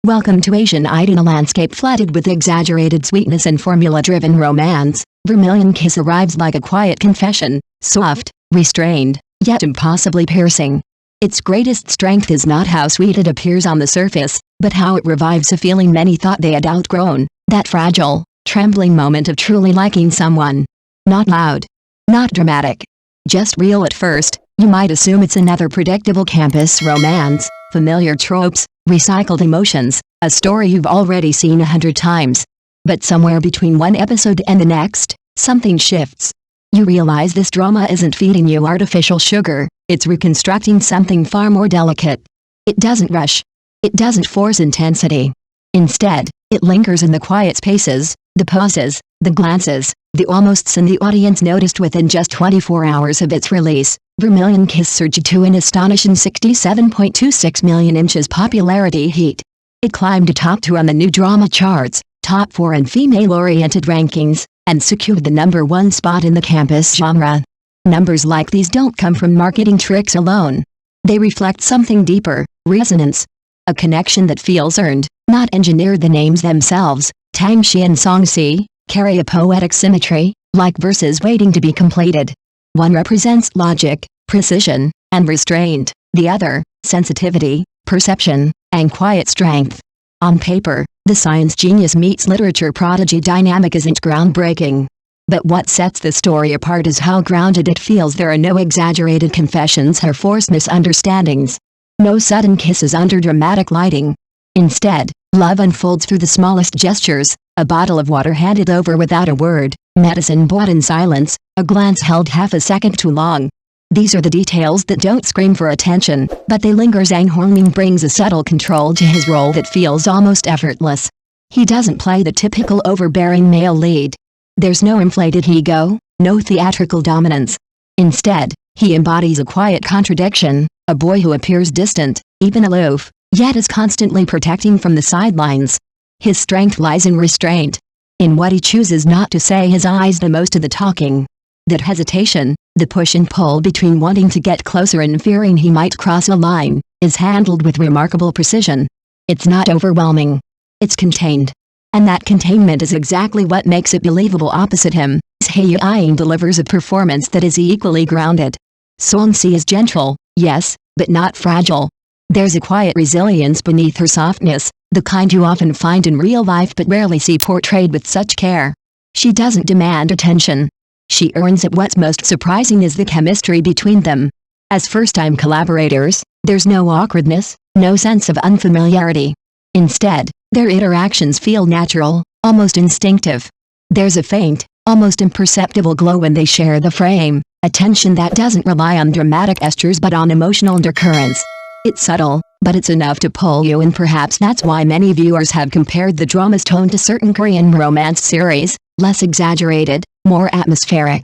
Welcome to Asian Idol, a landscape flooded with exaggerated sweetness and formula-driven romance. Vermilion Kiss arrives like a quiet confession, soft, restrained, yet impossibly piercing. Its greatest strength is not how sweet it appears on the surface, but how it revives a feeling many thought they had outgrown, that fragile, trembling moment of truly liking someone. Not loud. Not dramatic. Just real at first. You might assume it's another predictable campus romance, familiar tropes, recycled emotions, a story you've already seen 100 times. But somewhere between one episode and the next, something shifts. You realize this drama isn't feeding you artificial sugar, it's reconstructing something far more delicate. It doesn't rush. It doesn't force intensity. Instead, it lingers in the quiet spaces, the pauses, the glances, the almosts, and the audience noticed within just 24 hours of its release. Vermilion Kiss surged to an astonishing 67.26 million inches popularity heat. It climbed to top 2 on the new drama charts, top 4 in female-oriented rankings, and secured the #1 spot in the campus genre. Numbers like these don't come from marketing tricks alone. They reflect something deeper, resonance. A connection that feels earned, not engineered. The names themselves, Tang Xi and Song Si, carry a poetic symmetry, like verses waiting to be completed. One represents logic, precision, and restraint, the other, sensitivity, perception, and quiet strength. On paper, the science genius meets literature prodigy dynamic isn't groundbreaking. But what sets the story apart is how grounded it feels. There are no exaggerated confessions or forced misunderstandings. No sudden kisses under dramatic lighting. Instead, love unfolds through the smallest gestures, a bottle of water handed over without a word, medicine bought in silence, a glance held half a second too long. These are the details that don't scream for attention, but they linger. Zhang Hongming brings a subtle control to his role that feels almost effortless. He doesn't play the typical overbearing male lead. There's no inflated ego, no theatrical dominance. Instead, he embodies a quiet contradiction, a boy who appears distant, even aloof, yet is constantly protecting from the sidelines. His strength lies in restraint. In what he chooses not to say. His eyes do most of the talking. That hesitation, the push and pull between wanting to get closer and fearing he might cross a line, is handled with remarkable precision. It's not overwhelming. It's contained. And that containment is exactly what makes it believable. Opposite him, Zhai Yiying delivers a performance that is equally grounded. Song Si is gentle, yes, but not fragile. There's a quiet resilience beneath her softness, the kind you often find in real life but rarely see portrayed with such care. She doesn't demand attention. She earns it. What's most surprising is the chemistry between them. As first-time collaborators, there's no awkwardness, no sense of unfamiliarity. Instead, their interactions feel natural, almost instinctive. There's a faint, almost imperceptible glow when they share the frame, a tension that doesn't rely on dramatic gestures but on emotional undercurrents. It's subtle, but it's enough to pull you in. Perhaps that's why many viewers have compared the drama's tone to certain Korean romance series, less exaggerated, more atmospheric.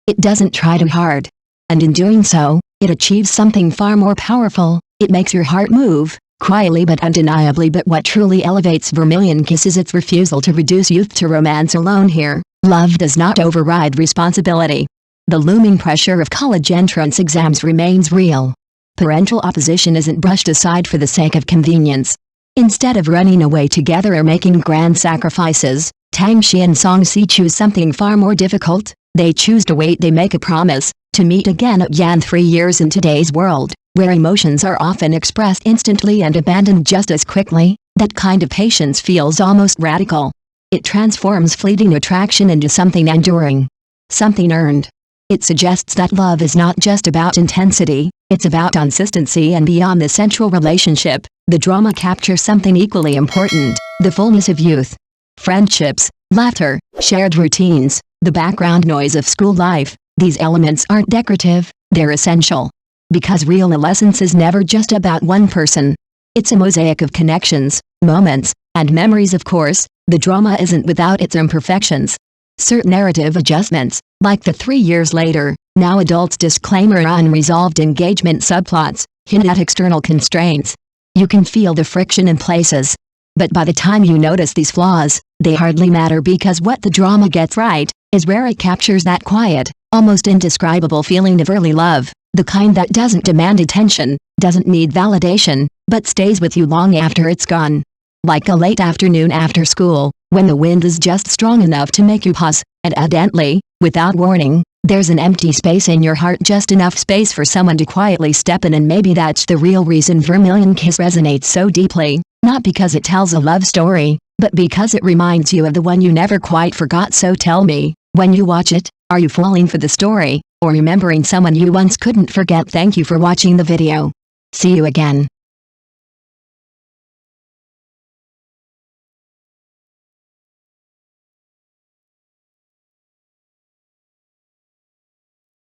It doesn't try too hard. And in doing so, it achieves something far more powerful. It makes your heart move, quietly but undeniably. But what truly elevates Vermilion Kiss is its refusal to reduce youth to romance alone. Here, love does not override responsibility. The looming pressure of college entrance exams remains real. Parental opposition isn't brushed aside for the sake of convenience. Instead of running away together or making grand sacrifices, Tang Xi and Song Si choose something far more difficult. They choose to wait. They make a promise to meet again at Yan. 3 years in today's world, where emotions are often expressed instantly and abandoned just as quickly, that kind of patience feels almost radical. It transforms fleeting attraction into something enduring, something earned. It suggests that love is not just about intensity, it's about consistency. And beyond the central relationship, the drama captures something equally important, the fullness of youth. Friendships, laughter, shared routines, the background noise of school life, these elements aren't decorative, they're essential. Because real adolescence is never just about one person. It's a mosaic of connections, moments, and memories. Of course, the drama isn't without its imperfections. Certain narrative adjustments, like the 3 years later, now adults disclaimer, unresolved engagement subplots, hint at external constraints. You can feel the friction in places. But by the time you notice these flaws, they hardly matter, because what the drama gets right is where it captures that quiet, almost indescribable feeling of early love, the kind that doesn't demand attention, doesn't need validation, but stays with you long after it's gone. Like a late afternoon after school, when the wind is just strong enough to make you pause, and evidently, without warning, there's an empty space in your heart, just enough space for someone to quietly step in. And maybe that's the real reason Vermilion Kiss resonates so deeply, not because it tells a love story, but because it reminds you of the one you never quite forgot. So tell me, when you watch it, are you falling for the story, or remembering someone you once couldn't forget? Thank you for watching the video. See you again.